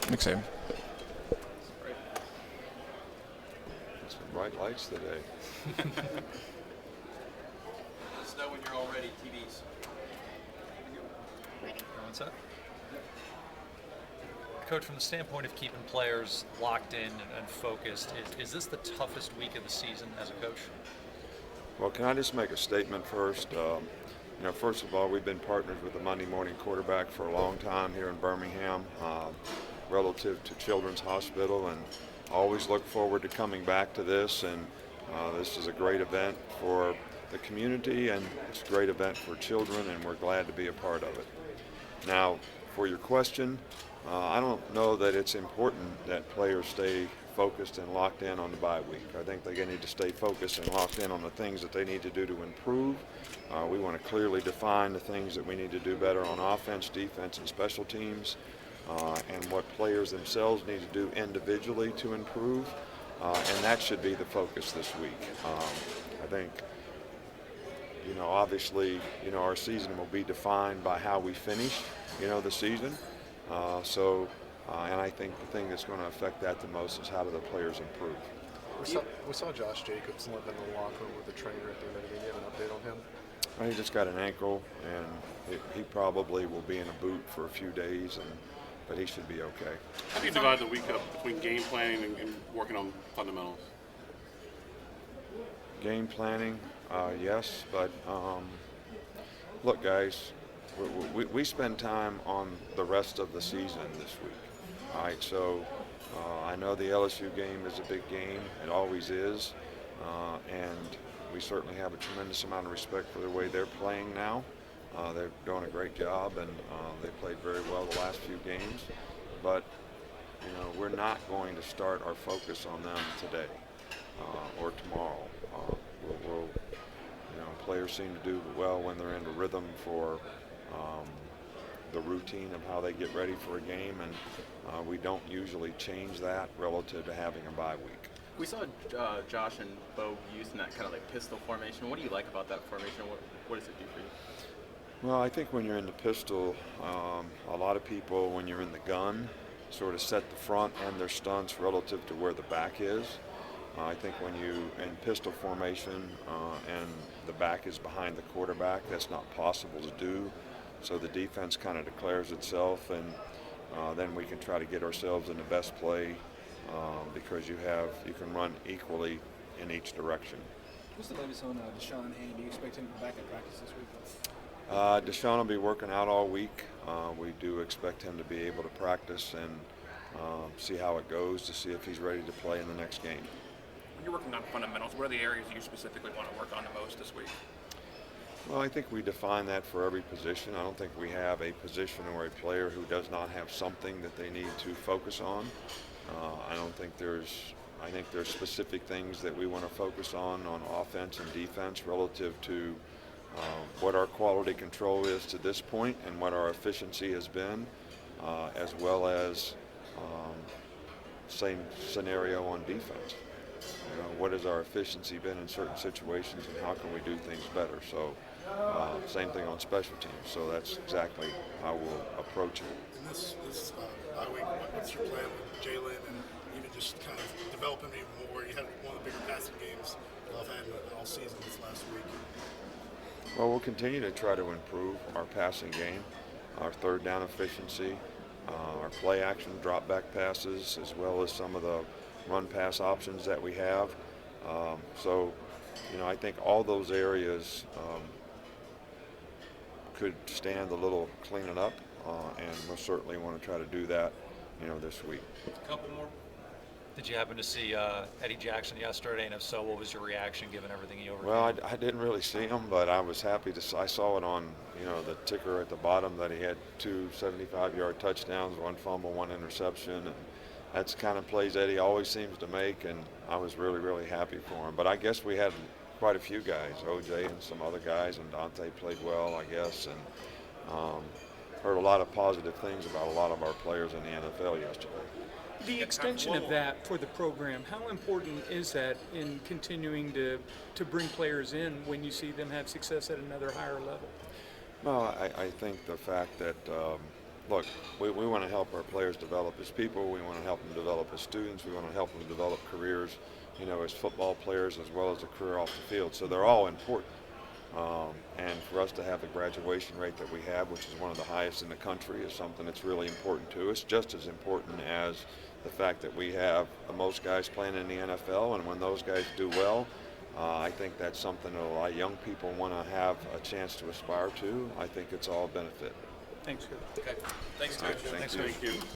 Nick Saban. Some bright lights today. Let us know when you're all ready, TVs. Everyone's up. Coach, from the standpoint of keeping players locked in and focused, is this the toughest week of the season as a coach? Well, can I just make a statement first? First of all, we've been partners with the Monday Morning Quarterback for a long time here in Birmingham, relative to Children's Hospital, and always look forward to coming back to this. And this is a great event for the community, and it's a great event for children, and we're glad to be a part of it. Now, for your question, I don't know that it's important that players stay focused and locked in on the bye week. I think they need to stay focused and locked in on the things that they need to do to improve. We want to clearly define the things that we need to do better on offense, defense, and special teams, and what players themselves need to do individually to improve, and that should be the focus this week. I think, obviously, our season will be defined by how we finish, the season. And I think the thing that's going to affect that the most is how do the players improve. We saw Josh Jacobs limping in the locker room with the trainer at the end of the game. Do you have an update on him? Well, he just got an ankle, and he probably will be in a boot for a few days, but he should be okay. How do you divide the week up between game planning and working on fundamentals? Game planning, yes, but look, guys, we spend time on the rest of the season this week. All right, so I know the LSU game is a big game. It always is, and we certainly have a tremendous amount of respect for the way they're playing now. They're doing a great job, and they played very well the last few games. But we're not going to start our focus on them today or tomorrow. Players seem to do well when they're in a rhythm for the routine of how they get ready for a game, and we don't usually change that relative to having a bye week. We saw Josh and Bo using that kind of like pistol formation. What do you like about that formation? What does it do for you? Well, I think when you're in the pistol, a lot of people, when you're in the gun, sort of set the front and their stunts relative to where the back is. I think when you in pistol formation and the back is behind the quarterback, that's not possible to do. So the defense kind of declares itself, and then we can try to get ourselves in the best play because you can run equally in each direction. What's the latest on Deshaun Hand? Do you expect him to be back in practice this week? Deshaun will be working out all week. We do expect him to be able to practice and see how it goes to see if he's ready to play in the next game. When you're working on fundamentals, what are the areas you specifically want to work on the most this week? Well, I think we define that for every position. I don't think we have a position or a player who does not have something that they need to focus on. I think there's specific things that we want to focus on offense and defense relative to what our quality control is to this point and what our efficiency has been, as well as same scenario on defense. What has our efficiency been in certain situations, and how can we do things better? So same thing on special teams. So that's exactly how we'll approach it. In this bye week, what's your plan with Jalen and even just kind of developing him even more? You had one of the bigger passing games I've had all season this last week. Well, we'll continue to try to improve our passing game, our third down efficiency, our play action drop back passes, as well as some of the run pass options that we have. I think all those areas could stand a little cleaning up, and we'll certainly want to try to do that, this week. A couple more. Did you happen to see Eddie Jackson yesterday, and if so, what was your reaction given everything he overcame? Well, I didn't really see him, but I was happy I saw it on, the ticker at the bottom that he had 2 75-yard touchdowns, 1 fumble, 1 interception. And that's the kind of plays Eddie always seems to make, and I was really, really happy for him. But I guess we had quite a few guys, OJ and some other guys, and Dante played well, I guess, and heard a lot of positive things about a lot of our players in the NFL yesterday. The extension of that for the program, how important is that in continuing to bring players in when you see them have success at another higher level? Well, I think the fact that look, we want to help our players develop as people. We want to help them develop as students. We want to help them develop careers, as football players as well as a career off the field. So they're all important. And for us to have the graduation rate that we have, which is one of the highest in the country, is something that's really important to us, just as important as the fact that we have the most guys playing in the NFL, and when those guys do well, I think that's something that a lot of young people want to have a chance to aspire to. I think it's all a benefit. Thanks, Coach. Okay. Thanks, Coach. Thank you. Thank you.